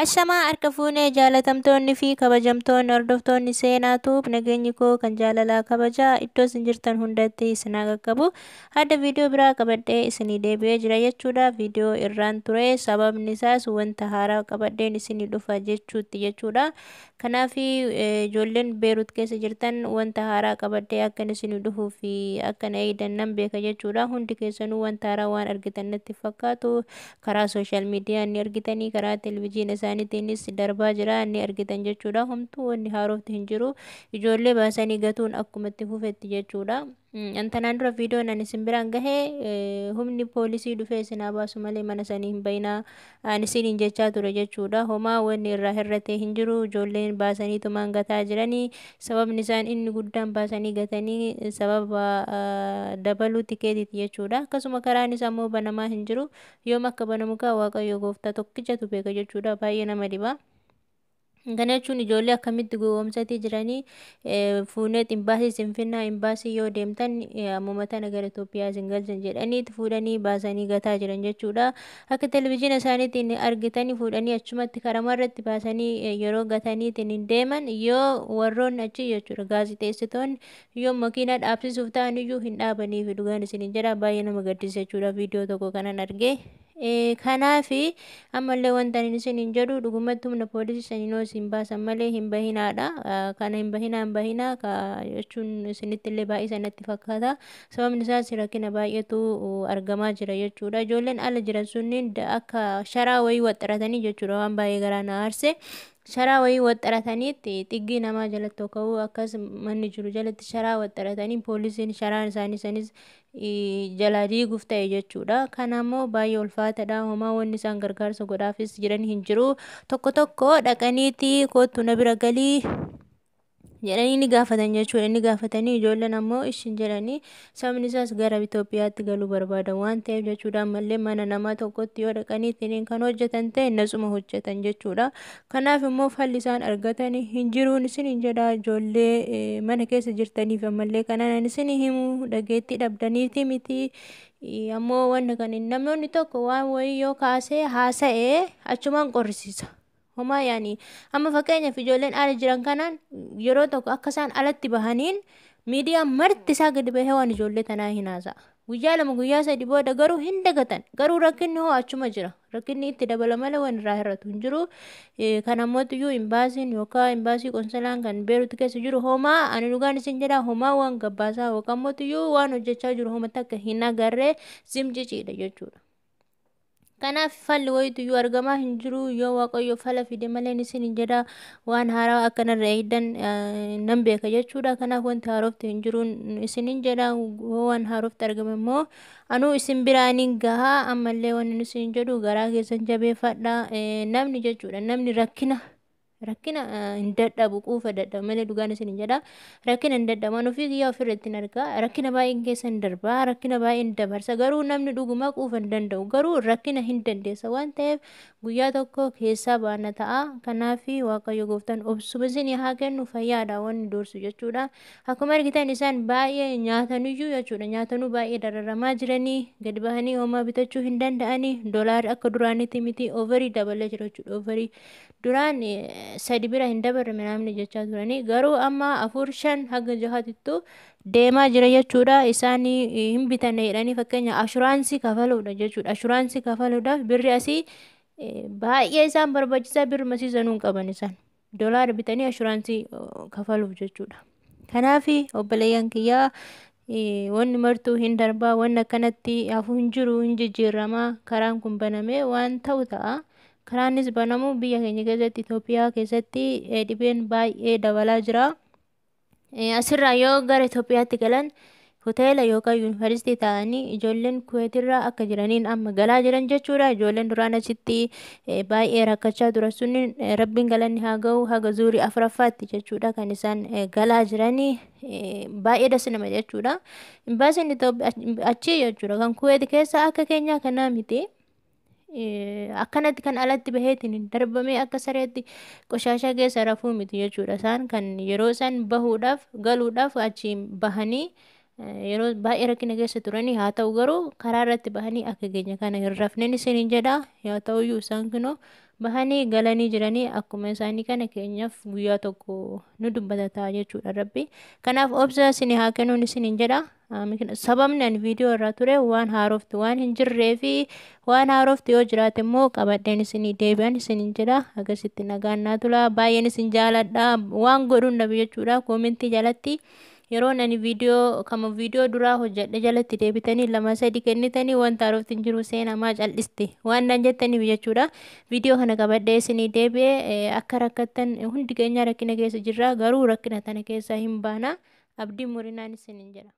Ashamaa harka fuunee jaalatamtoonni fi kabajamtoonni hordoftoonni seenaatuuf nageenyi koo kan jaalalaa kabajaa iddoo isin jirtan hundatti isin haa qaqqabu. Hadda viidiyoo biraa qabadhee isinii deebi'ee jira jechuudha. Viidiyoo irraan ture sababni isaas wanta haaraa qabadheen isinii dhufa jechuutti jechuudha. Kanaaf ijoolleen Beerut keessa jirtan wanta haaraa qabadhee akkan isinii dhufuu fi akkan eegdan nan beeka jechuudha. Hundi keessanuu wanta haaraa waan argitan natti fakkaatu karaa sooshaal miidiyaa ni argitanii karaa televizyiina isaaniitiinis darbaa jira ni argitan jechuudha. Homtuu wanni haarofti hin jiru. Ijoollee baasanii gatuun akkuma itti fufetti jechuudha. Antanaan dura viidiyoon ani isin biraan gahee humni poolisii dhufee isin haa baasu malee mana sanii hin bayinaa isiniin jechaa ture jechuudha. Homaa wanni irraa hir'atee hin jiru. Ijoolleen baasanii tumaan gataa jiranii. Sababni isaan inni guddaan baasanii gatanii sababa dabaluu tikeetiiti jechuudha. Akkasuma karaanis ammoo banamaa hin jiru. Yoom akka banamu kaa Waaqayyo gooftaa tokkichatu beeka jechuudha. Baay'ee nama dhiba. Kana jechuun ijoollee akkamitti gowwoomsatii jiranii fuunee imbaasii Finfinnee imbaasii yoo deemtan ammumata nagara Itoophiyaa isin galchan jedhaniiti fuudhanii baasanii gataa jiran jechuudha. Akka televizyiina isaaniitiin argitanii fuudhanii achumatti karamarratti baasanii yeroo gataniitiin hin deeman yoo warroonni achi jechuudha gaazixeessitoonni yoo makiinaa dhaabsisuuf ta'an iyyuu hin dhaabanii fi dhugaan isin jedha baay'ee nama gaddisiisa jechuudha. Viidiyoo tokko kanan argee. Kanaafi ammallee wanta inni isin jedhu dhugumatti humna poolisii saniinoo isin baasan malee hin bahinaadha. Kana hin bahinaa jechuun isinitti illee baay'ee sanatti fakkaata. Sababni isaas rakkina baay'eetu argamaa jira jechuudha. Ijoolleen ala jiran sunniin akka sharaa wayii waxxaratanii jechuudha waan baay'ee garaa na aarse. Sharaa wayii waxxarataniitti xiggii namaa jalatti tokka'uu akkas manni jiru jalatti sharaa waxxaratanii poolisiin sharaan isaanii sanis jalaa diiguuf ta'e jechuudha. Kana ammoo baay'ee ulfaataadha. Homaa wanni isaan gargaarsa godhaafis jiran hin jiru. Tokko tokko dhaqaniiti kootu na bira galii jedhanii ni gaafatan jechuudha. Inni gaafatanii ijoolleen ammoo ishin jedhanii sababni isaas gara Itoophiyaatti galuu barbaadan waan ta'eef jechuudha. Ammallee mana namaa tokkotti yoo dhaqaniitiin kan hojjetan ta'e nasuma hojjetan jechuudha. Kanaaf immoo falli isaan argatan hin jiruun isin jedha ijoollee mana keessa jirtaniif ammallee kanaan isin himu dhageettii dhabdaniiti miti. Ammoo wanna kan namoonni tokko waan wayii yoo kaasee haasa'ee achumaan qorrisiisa. Homaa yaani amma fakkeenyaaf ijoolleen ala jiran kanaan yeroo tokko akka isaan alatti bahaniin miidiyaan marti isaa gadi bahee waan ijoollee tanaa hin haasa'a. Guyyaa lama guyyaa sadi booda garuu hin dagatan. Garuu rakkinni hoo achuma jira. Rakkinni itti dabala malee waan irraa hir'atu hin jiru. Kan ammoo imbaasiin yookaan imbaasii konsolaan kan Beerut keessa jiru homaa ani dhugaan isin jedha homaa waan gabbaasaa yookaan ammoo waan hojjechaa jiru homa takka hin agarree zimciciidha jechuudha. Kanaaf falli wayiitu argamaa hin jiru yoo Waaqayyo fala fide malee isin jedha waan haaraa akkanarra eegdan nan beeka jechuudha. Kanaaf wanti haarofti hin jiru isin jedha waan haarofti argame immoo anuu isin biraanin gahaa ammallee waan isin jedhu garaa keessan jabeeffadha namni jechuudha. Namni rakkina hin dadhabu quufa dadhaba malee dhugaan isin jedha rakkina hin dadhaban ofii kiyyaa ofirratti hin argaa rakkina baay'een keessan darbaa rakkina baay'een dabarsa garuu namni dhuguma quufa hin danda'u garuu rakkina hin dandeessa waan ta'eef guyyaa tokko keessaa baana ta'a. Kanaaf Waaqayyo gooftaan obsuma isin haa kennu fayyaadha wanni doorsu jechuudha. Akkuma argitan isaan baay'ee nyaataniyyuu jechuudha nyaatanuu baay'ee dararamaa jiranii gadi bahanii homaa bitachuu hin danda'anii doolaarri akka duraanitti miti oovarii dabalee jira jechuudha. Oovarii duraan sadi bira hin dabarre namni jechaa turanii garuu amma 4-5 haga 6 deemaa jira jechuudha. Isaan hin bitanne jedhanii fakkeenya ashuraansii kafaluudha jechuudha. Ashuraansii kafaluudhaaf birri asii baay'ee isaan barbaachisaa birri masiisanuu hin qaban isaan doolaara bitanii ashuraansii kafaluuf jechuudha. Kanaaf obboleeyyan kiyyaa wanni martuu hin darbaa wanni akkanatti hafuu hin jiru hin jijjiiramaa karaan kun banamee waan ta'u ta'a. Karaanis banamuu biyya keenya keessatti Itoophiyaa keessatti dhibeen baay'ee dabalaa jira. Asirraa yoo gara Itoophiyaatti galan hoteela yookaan yuunivarsiitii ta'anii ijoolleen kuweetirraa akka jiraniin amma galaa jiran jechuudha. Ijoolleen duraan achitti baay'ee rakkachaa turan sun rabbiin galanni haa ga'u haga zuurii afuraffaatti jechuudha kan isaan galaa jiranii baay'ee dasi nama jechuudha. Imbaasiin achi jechuudha kan kuweet keessa akka keenyaa kanaa miti. Akkanatti kan alatti baheetiin darbamee akka sareetti qoshaashaa keessa rafuu miti jechuudha. Isaan kan yeroo isaan bahuudhaaf galuudhaaf achiin bahanii yeroo baay'ee rakkina keessa turanii haa ta'u garuu karaa irratti bahanii akka keenya kana hin rafneen isiniin jedha. Haa ta'uyyuu isaan kunoo bahanii galanii jiranii akkuma isaanii kana keenyaaf guyyaa tokko nu dubbatataa jechuudha rabbi. Kanaaf obsa isin haa kennuun isiniin jedha. Sababni ani viidiyoo irraa ture waan haarofti waan hin jirree fi waan haarofti yoo jiraate immoo qabadheen isinii deebi'an isiniin jedha. Akkasitti nagaan naa tula. Baay'een isin jaaladha. Waan godhuun dhabe jechuudha koomentii jalatti. Yeroo ani viidiyoo duraa hojjedhe jalatti deebitanii 2-3 kennitanii wanta haarofti hin jiru seenamaa cal'iste waan naan jettaniif jechuudha. Viidiyoo kana qabadhee isinii deebi'ee akka rakkattan hundi keenya rakkina keessa jirra garuu rakkina tana keessaa hin baana. Abdii murinaan isiniin jedha.